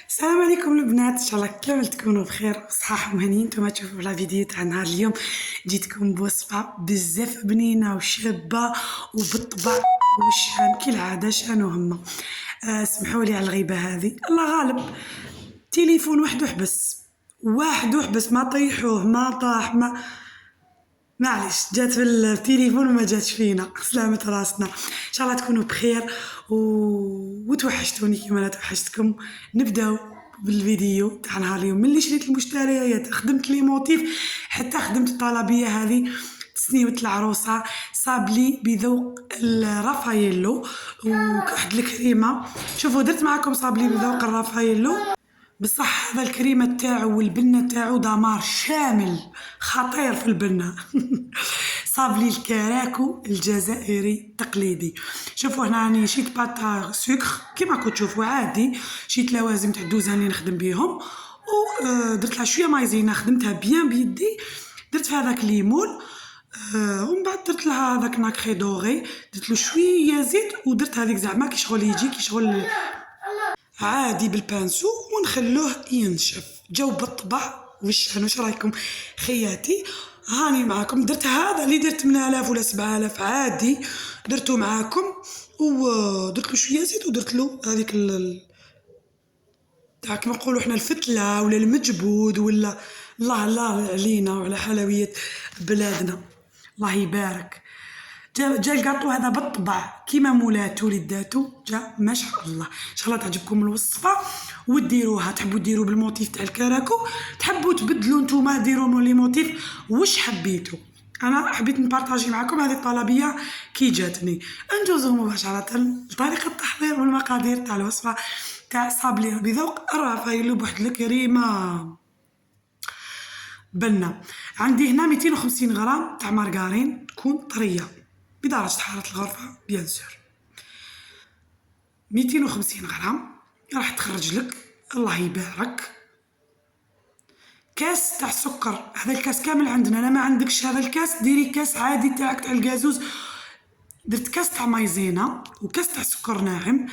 السلام عليكم البنات، ان شاء الله كامل تكونوا بخير وصحاح ومهنيين. نتوما تشوفوا لا فيديو تاع نهار اليوم جيتكم بوصفه بزاف بنينه وشابه وبالطبع والشان كالعاده شانو هما. سمحوا لي على الغيبه هذه، الله غالب. تليفون واحد وحبس، ما طيحوه ما طاح ما معليش، جات في التليفون وما جاتش فينا. سلامة راسنا، ان شاء الله تكونوا بخير وتوحشتوني كما انا توحشتكم. نبداو بالفيديو تاع نهار اليوم. ملي شريت المشتريات خدمت لي موتيف، حتى خدمت الطلبيه هذه تسنيوة العروسه صابلي بذوق الرافاييلو وواحد الكريمه. شوفوا درت معكم صابلي بذوق الرافاييلو، بصح هذا الكريمة تاعو والبنة تاعو دمار شامل خطير في البنة. صابلي الكراكو الجزائري التقليدي. شوفوا هنا راني شيت باتا سكر كيما كنت تشوفوا عادي، شيت لوازم تاع الدوزان اللي نخدم بيهم، ودرت لها شويه مايزينا خدمتها بيان بيدي، درت فيها هذاك ليمون، ومن بعد درت لها هذاك ناكري دوغي، درت له شويه زيت، ودرت هذيك زعما كي شغل يجي كي شغل عادي بالبانسو ونخلوه ينشف. جو بالطبع واش رايكم خياتي؟ هاني معاكم درت هذا اللي درت 8000 ولا 7000 عادي، درتو معاكم ودرت له شويه زيت، ودرت له هذيك تاع كما نقولوا احنا الفتله ولا المجبود ولا الله علينا وعلى حلويات بلادنا، الله يبارك. جا القاطو هذا بالطبع كيما مولاتو وليداتو، جا ما شاء الله. ان شاء الله تعجبكم الوصفه وديروها. تحبوا ديروا بالموتيف تاع الكراكو، تحبوا تبدلوا نتوما ديروا لي موتيف واش حبيتوا. انا حبيت نبارطاجي معكم هذه الطلبيه كي جاتني. ندوزو مباشره لطريقه التحضير والمقادير تاع الوصفه تاع صابلي بذوق الرافايلو بواحد الكريمه بنه. عندي هنا 250 غرام تاع مارغرين تكون طريه بدرجة حرارة الغرفة بيان سور. 250 غرام راح تخرج لك الله يبارك كاس تاع سكر. هذا الكاس كامل عندنا، انا ما عندكش هذا الكاس ديري كاس عادي تاعك تاع الغازوز. درت كاس تاع مايزينا وكاس تاع سكر ناعم،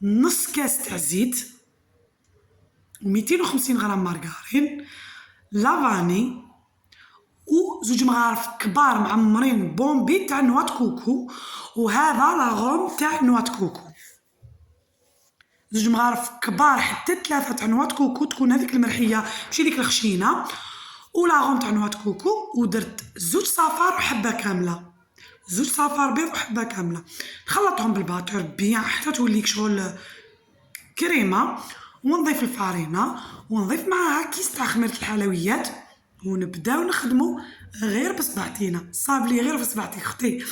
نص كاس تاع زيت، و250 غرام مارغرين، لافاني، وزوج مغارف كبار معمرين بومبي تاع نوات كوكو، وهذا لاغوم تاع نوات كوكو. زوج مغارف كبار حتى 3 تاع نوات كوكو، تكون هذيك المرحيه ماشي ديك الخشينه، ولاغوم تاع نوات كوكو. ودرت زوج صفار وحبه كامله، زوج صفار بيض وحبه كامله. نخلطهم بالباتور بيان حتى توليك شغل كريمه، ونضيف الفارينه ونضيف معاها كيس تاع خميره الحلويات، ونبداو نخدمو غير بصبعتينا. صابلي غير بصبعتي اختي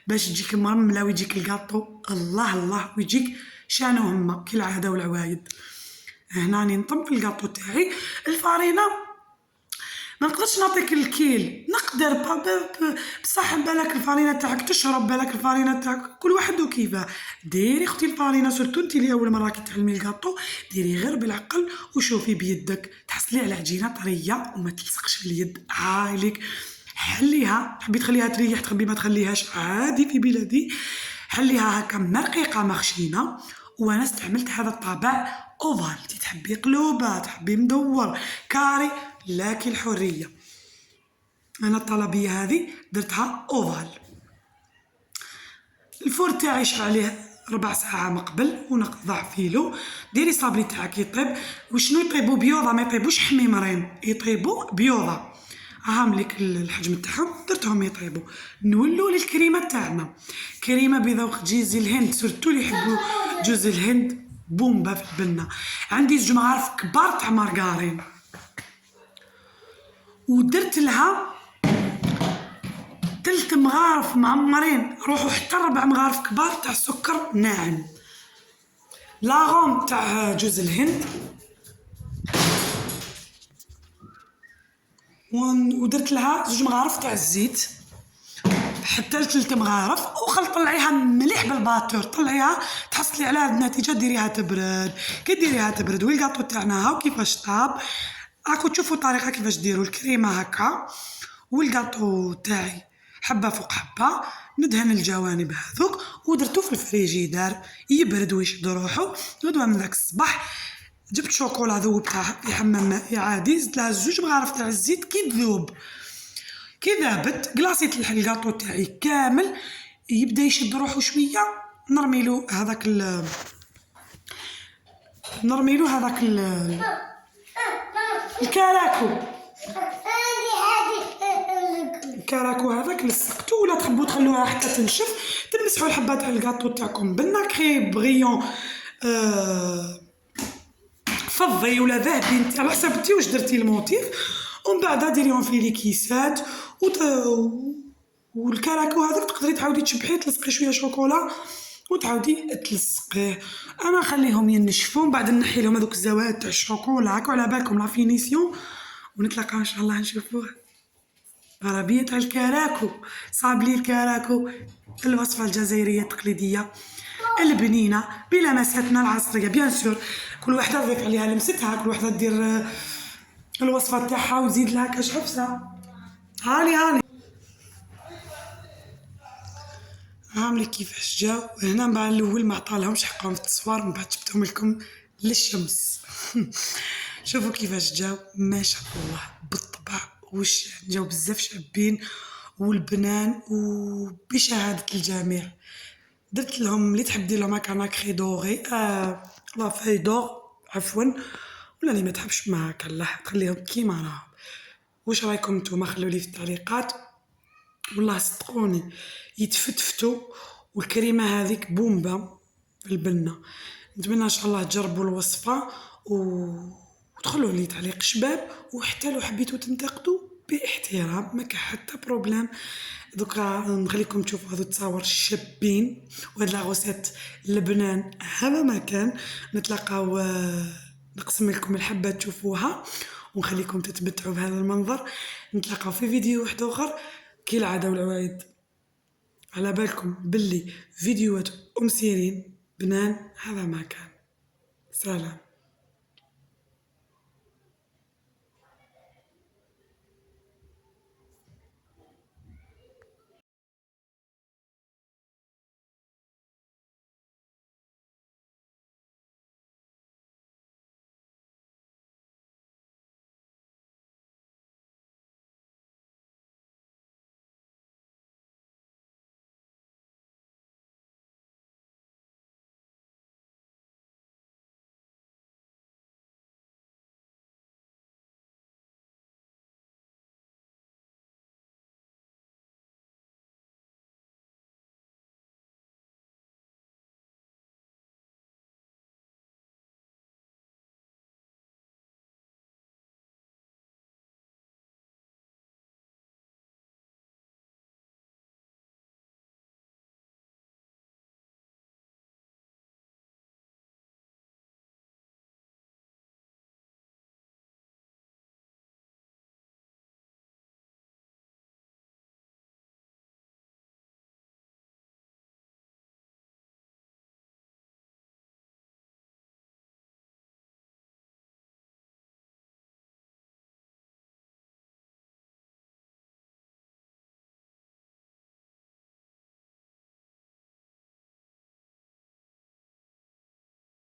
باش تجيك مرمله ويجيك الكاطو الله ويجيك شانو هما كي العاده والعوايد. هنا راني نطم في الكاطو تاعي. الفارينه ما نقدرش نعطيك الكيل، نقدر بصح بالك الفارينه تاعك تشرب، بالك الفارينه تاعك كل واحد وكيفاه. ديري اختي الفارينه سورتو انت اللي اول مره كي تعلمي الكاطو، ديري غير بالعقل وشوفي بيدك تحصلي على عجينه طريه وما تلصقش في اليد. هايليك حليها، تحبي تخليها تريح تحبي ما تخليهاش عادي في بلادي. حليها هكا مرقيقه مخشينه، وانا استعملت هذا الطابع اوفال، تحبي قلوبه تحبي مدور كاري لك الحريه. انا الطلبيه هذه درتها اوفال. الفور تاعي شعل عليه ربع ساعه من قبل ونقضع فيلو. ديري صابلي تاعك يطيب، وشنو يطيبوا بيوضه، ما يطيبوش حميمرين، يطيبوا بيوضه. هام لك الحجم تاعهم درتهم يطيبوا. نولوا للكريمه تاعنا، كريمه بذوق جوز الهند، سورتو اللي يحبوا جوز الهند بومبا في البنه. عندي زوج مغارف كبار تاع مارغرين، ودرت لها 3 مغارف معمرين، روحوا حتى 4 مغارف كبار تاع سكر ناعم، لاغوم تاع جوز الهند، ودرت لها 2 مغارف تاع الزيت حتى 3 مغارف، طلعيها مليح بالباتور، طلعيها تحصلي على هاد النتيجه. ديريها تبرد، كي ديريها تبرد والكاطو تاعنا هاو كيفاش طاب. راكو تشوفوا الطريقه كيفاش ديروا الكريمه هكا، والكاطو تاعي حبه فوق حبه، ندهن الجوانب هذوك ودرتو في الفريجيدار يبرد ويشد روحو. غدوه من ذاك الصباح جبت شوكولا ذوبتها في حمام مائي عادي، زدت لها 2 مغارف تاع الزيت. كي تذوب كي ذابت قلاصيت الكاطو تاعي كامل، يبدا يشد روحو شويه، نرميلو هذاك الكراكو هذاك لصقتو، ولا تحبوا تخلوها حتى تنشف، تمسحوا الحبه تاع الكاطو تاعكم بالناكري بغيون فضي ولا ذهبي، انت على حسب انت واش درتي الموتيف، ومن بعد ديريهم في لي كيسات. والكراكو هذاك تقدري تعاودي تشبحيه، تلصقي شويه شوكولا وتعاودي تلصقيه. انا نخليهم ينشفوا، من بعد نحي لهم هذوك الزوايد تاع الشوكولا، هاكو على بالكم لا فينيسيون. ونتلاقاو ان شاء الله نشوفوه عربية تاع الكراكو. صاب لي الكراكو، الوصفة الجزائرية التقليدية البنينة بلمساتنا العصرية. بيان سور كل وحدة تضيف عليها لمستها، كل وحدة دير الوصفة تاعها وتزيد لها كاش حفصة. هاني عاملة كيفاش جاو هنا. مع الأول ما عطالهمش حقهم في التصوير، من بعد جبتهم لكم للشمس. شوفوا كيفاش جاو، ما شاء الله بالطبع وش جاو بزاف شابين والبنان، وبشهادة الجميع. درت لهم اللي تحب دير لهم هكا ناكري دوغي لا فاي دور عفوا، ولا اللي ما تحبش ما هكا لا تخليهم كيما راهم. واش رايكم نتوما؟ خلولي في التعليقات، والله صدقوني يتفتفتوا، والكريمه هذيك بومبا البنه. نتمنى ان شاء الله تجربوا الوصفه وتدخلوا لي تعليق شباب، وحتى لو حبيتوا تنتقدوا باحترام ما كاين حتى بروبليم. دوكا نخليكم تشوفوا هذو التصاور شابين، وهاد لاغوسيت لبنان هذا ما كان. نتلاقاو نقسم لكم الحبه تشوفوها، ونخليكم تتمتعوا بهذا المنظر. نتلاقاو في فيديو واحد اخر كي العاده والعوايد. على بالكم باللي فيديوهات سيرين بنان هذا ما كان. سلام.